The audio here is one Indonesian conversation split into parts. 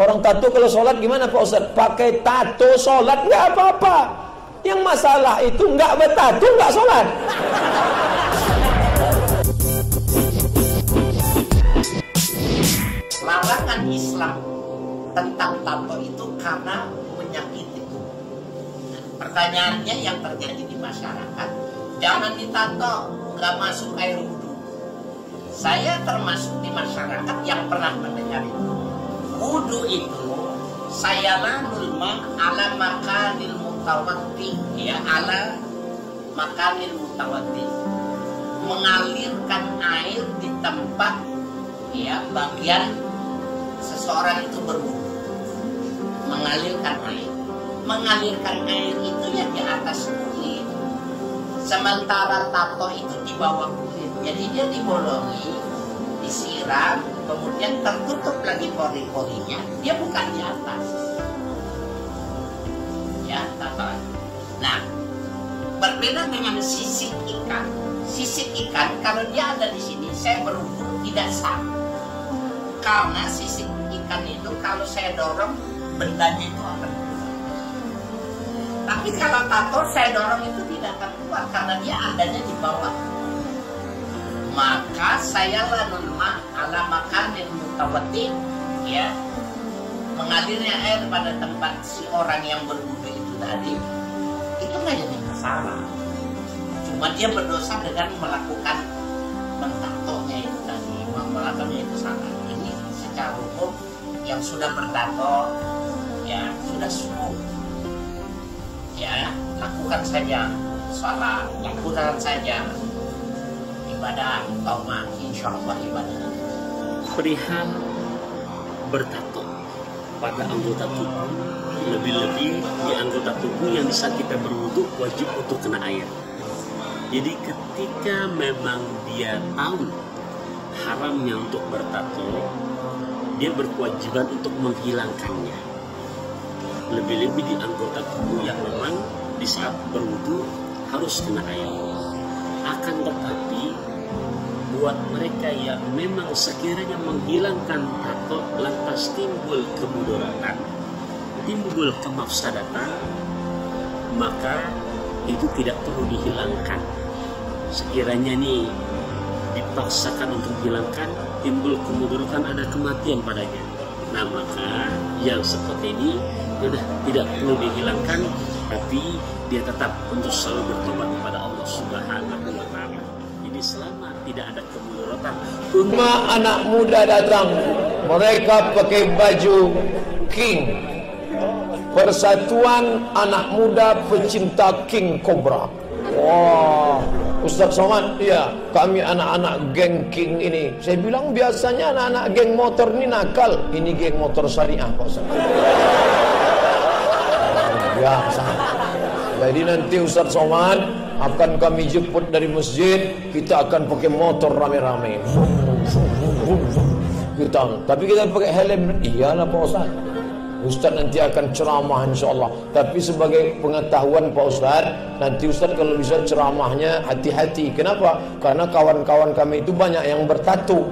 Orang tato kalau sholat gimana Pak Ustaz? Pakai tato sholat nggak apa-apa. Yang masalah itu nggak bertato nggak sholat. Larangan Islam tentang tato itu karena menyakiti. Pertanyaannya yang terjadi di masyarakat, jangan ditato, nggak masuk air wudhu. Saya termasuk di masyarakat yang pernah mendengar itu. Wudhu itu saya lanul ma ala makanil mutawatti, ya, ala makanil mutawatti, mengalirkan air di tempat, ya, bagian seseorang itu berwudhu. Mengalirkan air itu ya di atas kulit, sementara tato itu di bawah kulit. Jadi dia dibolongi, disiram, kemudian tertutup lagi pori-porinya. Dia bukan di atas, ya, tato. Nah, berbeda dengan sisik ikan. Sisik ikan kalau dia ada di sini, saya berwudhu tidak sah. Karena sisik ikan itu kalau saya dorong, bendanya itu akan keluar. Tapi kalau tato saya dorong itu tidak akan keluar karena dia adanya di bawah. Maka saya lanul ma ala makanil mutawatti, ya, mengalirnya air pada tempat si orang yang berwudhu itu tadi, itu nggak jadi masalah. Cuma dia berdosa dengan melakukan mentatonya itu tadi, melakukannya itu salah. Ini secara hukum yang sudah bertato, ya, sudah subuh, ya, lakukan saja sholat, lakukan saja ibadah, taumah, insya Allah ibadah. Perihal bertato pada anggota tubuh, lebih-lebih di anggota tubuh yang bisa kita berwudu wajib untuk kena air. Jadi ketika memang dia tahu haramnya untuk bertato, dia berkewajiban untuk menghilangkannya. Lebih-lebih di anggota tubuh yang memang di saat berwudu harus kena air. Akan tetapi buat mereka yang memang sekiranya menghilangkan tato lantas timbul kemudaratan, timbul kemafsadatan, maka itu tidak perlu dihilangkan. Sekiranya nih dipaksakan untuk dihilangkan, timbul kemudaratan, ada kematian padanya. Nah, maka yang seperti ini sudah tidak perlu dihilangkan, tapi dia tetap untuk selalu bertobat kepada Allah Subhanahu wa Ta'ala. Jadi selama tidak ada kemudaratan. Cuma anak muda datang, mereka pakai baju king, Persatuan Anak Muda Pecinta King Cobra. Wah, Ustaz Somad, iya, kami anak-anak geng King ini. Saya bilang biasanya anak-anak geng motor ini nakal. Ini geng motor syariah, Pak Ustaz. Biasa. Jadi nanti Ustaz Somad akan kami jemput dari masjid, kita akan pakai motor rame-rame. Tapi kita pakai helm. Iyalah Pak Ustaz. Ustaz nanti akan ceramah insyaAllah. Tapi sebagai pengetahuan Pak Ustaz, nanti Ustaz kalau bisa ceramahnya hati-hati. Kenapa? Karena kawan-kawan kami itu banyak yang bertato.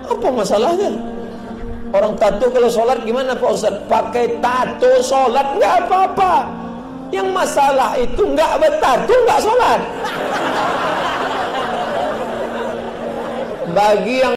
Apa masalahnya? Orang tato kalau sholat gimana Pak Ustaz? Pakai tato sholat nggak apa-apa. Yang masalah itu nggak bertato nggak sholat. Bagi yang